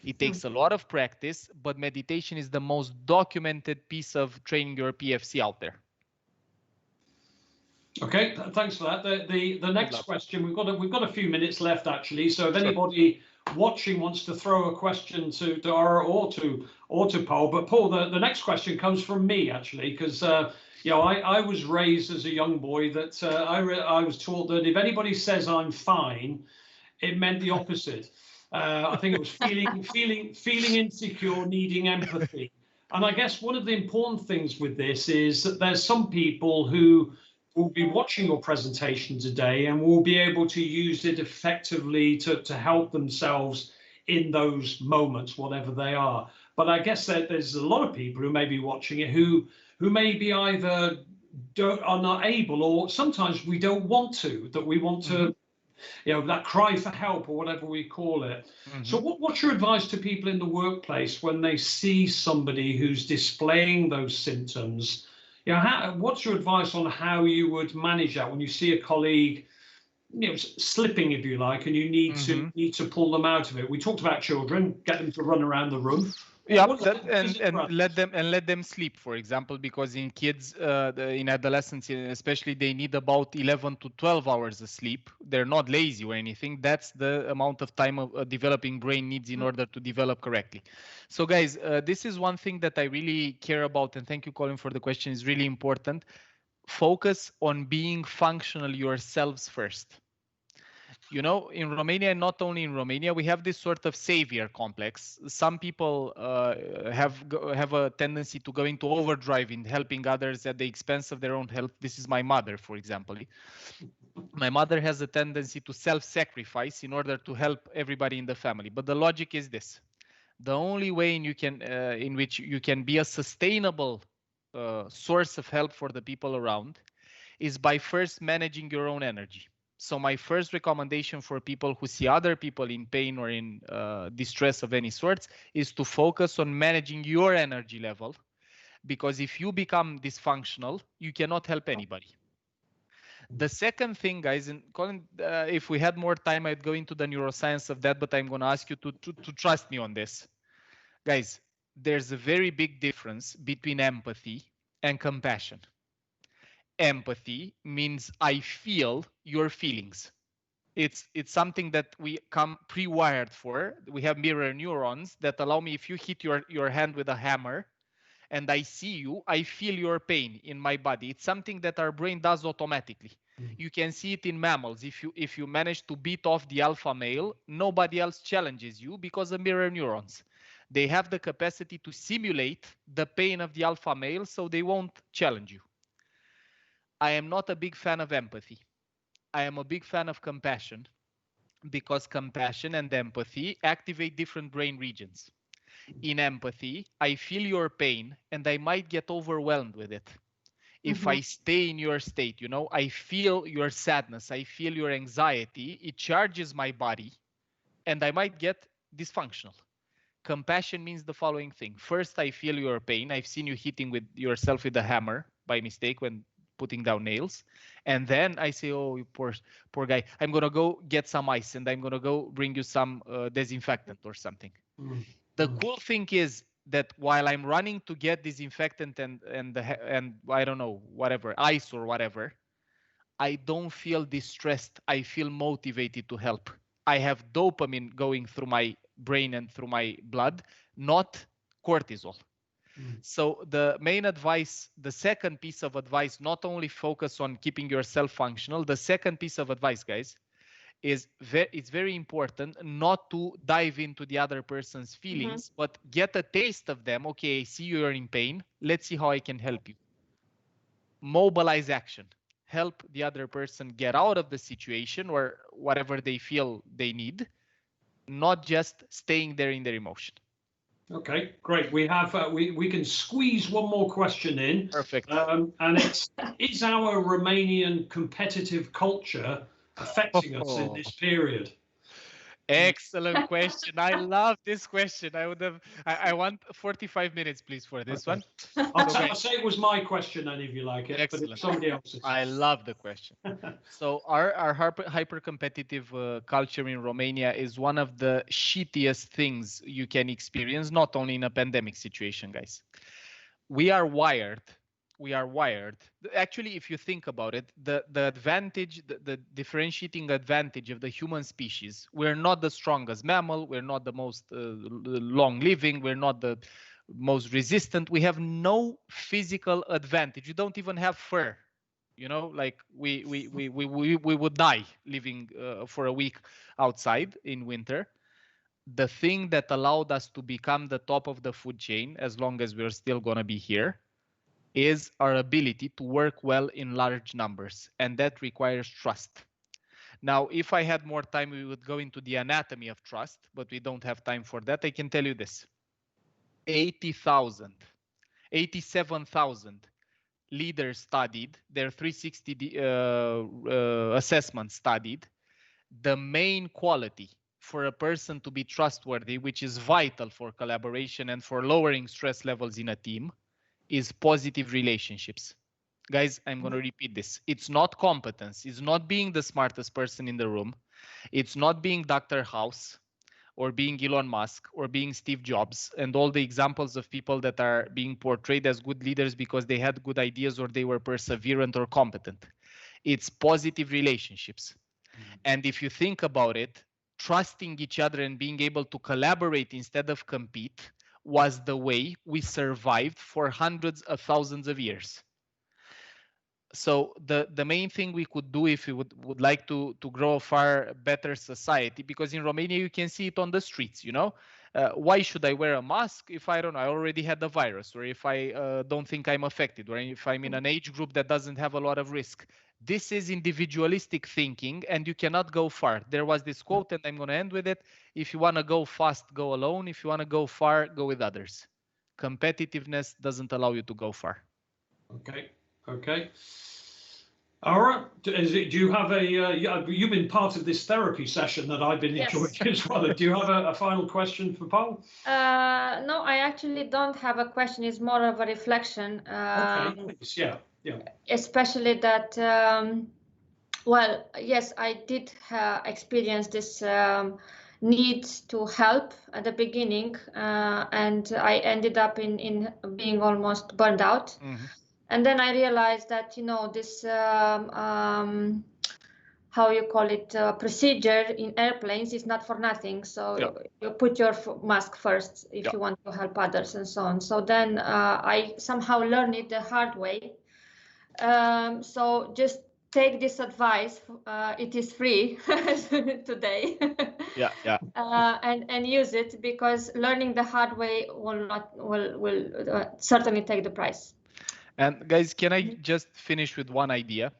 It takes a lot of practice, but meditation is the most documented piece of training your PFC out there. Okay, thanks for that. The next question, we've got a few minutes left actually. So if anybody watching wants to throw a question to Dara or to Paul, but Paul, the next question comes from me actually, because you know, I was raised as a young boy that I was taught that if anybody says I'm fine, it meant the opposite. I think it was feeling insecure, needing empathy. And I guess one of the important things with this is that there's some people who will be watching your presentation today and will be able to use it effectively to help themselves in those moments, whatever they are. But I guess that there's a lot of people who may be watching it who maybe either are not able, or sometimes we don't want to, that we want to, you know, that cry for help or whatever we call it. So what's your advice to people in the workplace when they see somebody who's displaying those symptoms? You know, what's your advice on how you would manage that when you see a colleague, you know, slipping, if you like, and you need to pull them out of it? We talked about children, get them to run around the room. Yeah, and let them sleep, for example, because in kids, in adolescents especially, they need about 11 to 12 hours of sleep. They're not lazy or anything. That's the amount of time a developing brain needs in order to develop correctly. So guys, this is one thing that I really care about, and thank you, Colin, for the question. Is really important. Focus on being functional yourselves first. You know, in Romania, not only in Romania, we have this sort of savior complex. Some people have a tendency to go into overdrive in helping others at the expense of their own health. This is my mother, for example. My mother has a tendency to self-sacrifice in order to help everybody in the family. But the logic is this: the only way in which you can be a sustainable source of help for the people around is by first managing your own energy. So my first recommendation for people who see other people in pain or in distress of any sorts is to focus on managing your energy level, because if you become dysfunctional, you cannot help anybody. The second thing, guys, and Colin, if we had more time, I'd go into the neuroscience of that, but I'm going to ask you to trust me on this. Guys, there's a very big difference between empathy and compassion. Empathy means I feel your feelings. It's something that we come pre-wired for. We have mirror neurons that allow me, if you hit your hand with a hammer and I see you, I feel your pain in my body. It's something that our brain does automatically. You can see it in mammals. If you manage to beat off the alpha male, nobody else challenges you because of mirror neurons. They have the capacity to simulate the pain of the alpha male, so they won't challenge you. I am not a big fan of empathy. I am a big fan of compassion, because compassion and empathy activate different brain regions. In empathy, I feel your pain and I might get overwhelmed with it. If I stay in your state, you know, I feel your sadness, I feel your anxiety, it charges my body and I might get dysfunctional. Compassion means the following thing. First, I feel your pain. I've seen you hitting with yourself with a hammer by mistake when putting down nails. And then I say, oh, you poor guy, I'm going to go get some ice and I'm going to go bring you some disinfectant or something. The cool thing is that while I'm running to get disinfectant and I don't know, whatever, ice or whatever, I don't feel distressed. I feel motivated to help. I have dopamine going through my brain and through my blood, not cortisol. So the main advice, the second piece of advice, not only focus on keeping yourself functional, the second piece of advice, guys, is it's very important not to dive into the other person's feelings, but get a taste of them. Okay, I see you're in pain. Let's see how I can help you. Mobilize action. Help the other person get out of the situation or whatever they feel they need, not just staying there in their emotion. Okay, great. We have we can squeeze one more question in. Perfect. And it's, is our Romanian competitive culture affecting us in this period? Excellent question. I love this question. I want 45 minutes, please, for this one. I'll say it was my question then, if you like it, but it's somebody else's. I love the question. So our hyper competitive culture in Romania is one of the shittiest things you can experience, not only in a pandemic situation, guys. We are wired. We are wired. Actually, if you think about it, the advantage, the differentiating advantage of the human species, we're not the strongest mammal, we're not the most long living, we're not the most resistant. We have no physical advantage. You don't even have fur. You know, like we would die living for a week outside in winter. The thing that allowed us to become the top of the food chain, as long as we're still going to be here, is our ability to work well in large numbers, and that requires trust. Now, if I had more time, we would go into the anatomy of trust, but we don't have time for that. I can tell you this: 87,000 leaders studied, their 360 assessment studied, the main quality for a person to be trustworthy, which is vital for collaboration and for lowering stress levels in a team, is positive relationships. Guys, I'm going to repeat this. It's not competence. It's not being the smartest person in the room. It's not being Dr. House or being Elon Musk or being Steve Jobs and all the examples of people that are being portrayed as good leaders because they had good ideas or they were perseverant or competent. It's positive relationships. And if you think about it, trusting each other and being able to collaborate instead of compete was the way we survived for hundreds of thousands of years. So the main thing we could do if we would like to grow a far better society, because in Romania you can see it on the streets, you know, why should I wear a mask if I don't know, I already had the virus, or if I don't think I'm affected, or if I'm in an age group that doesn't have a lot of risk. This is individualistic thinking, and you cannot go far. There was this quote, and I'm going to end with it: if you want to go fast, go alone. If you want to go far, go with others. Competitiveness doesn't allow you to go far. Okay. Okay. All right. Do you have a? You've been part of this therapy session that I've been enjoying as well. Do you have a final question for Paul? No, I actually don't have a question. It's more of a reflection. Okay. Nice. Yeah. Yeah. Especially that. Well, yes, I did experience this need to help at the beginning, and I ended up in being almost burned out. Mm-hmm. And then I realized that, you know, this, how you call it, procedure in airplanes is not for nothing. So you put your mask first if you want to help others and so on. So then I somehow learned it the hard way. So just take this advice. It is free today. And use it, because learning the hard way will certainly take the price. And guys, can I just finish with one idea?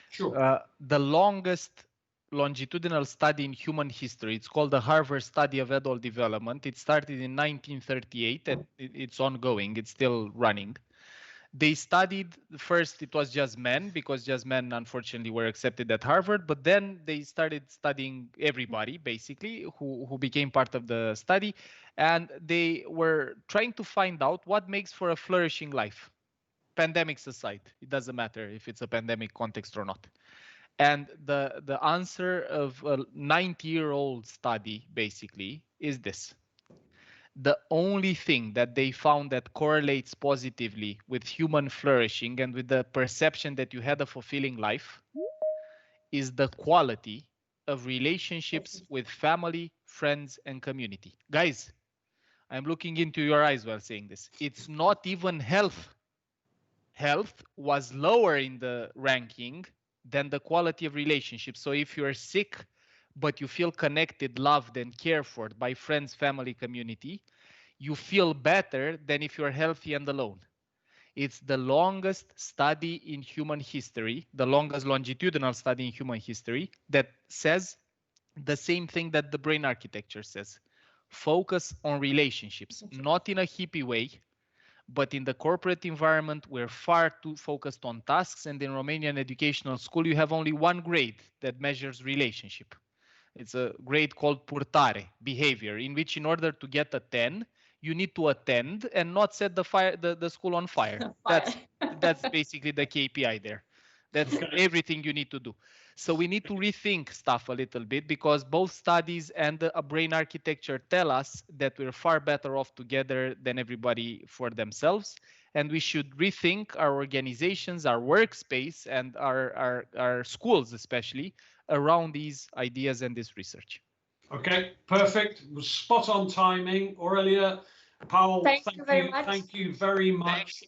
Sure. The longest longitudinal study in human history, it's called the Harvard Study of Adult Development. It started in 1938 and it's ongoing. It's still running. They studied, first it was just men, because just men unfortunately were accepted at Harvard, but then they started studying everybody basically who became part of the study, and they were trying to find out what makes for a flourishing life. Pandemics aside, it doesn't matter if it's a pandemic context or not. And the answer of a 90-year-old study basically is this: the only thing that they found that correlates positively with human flourishing and with the perception that you had a fulfilling life is the quality of relationships with family, friends, and community. Guys, I'm looking into your eyes while saying this. It's not even health. Health was lower in the ranking than the quality of relationships. So if you're sick, but you feel connected, loved, and cared for by friends, family, community, you feel better than if you're healthy and alone. It's the longest study in human history, the longest longitudinal study in human history, that says the same thing that the brain architecture says. focus on relationships, not in a hippie way, but in the corporate environment, we're far too focused on tasks. And in Romanian educational school, you have only one grade that measures relationship. It's a grade called purtare, behavior, in which in order to get a 10, you need to attend and not set the school on fire. That's basically the KPI there. That's everything you need to do. So we need to rethink stuff a little bit, because both studies and a brain architecture tell us that we're far better off together than everybody for themselves. And we should rethink our organizations, our workspace, and our schools especially around these ideas and this research. Okay, perfect. Spot on timing. Aurelia, Paul, thank you very much.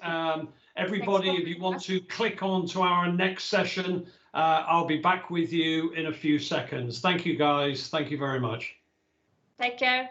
Everybody, if you want to click on to our next session, I'll be back with you in a few seconds. Thank you, guys. Thank you very much. Take care.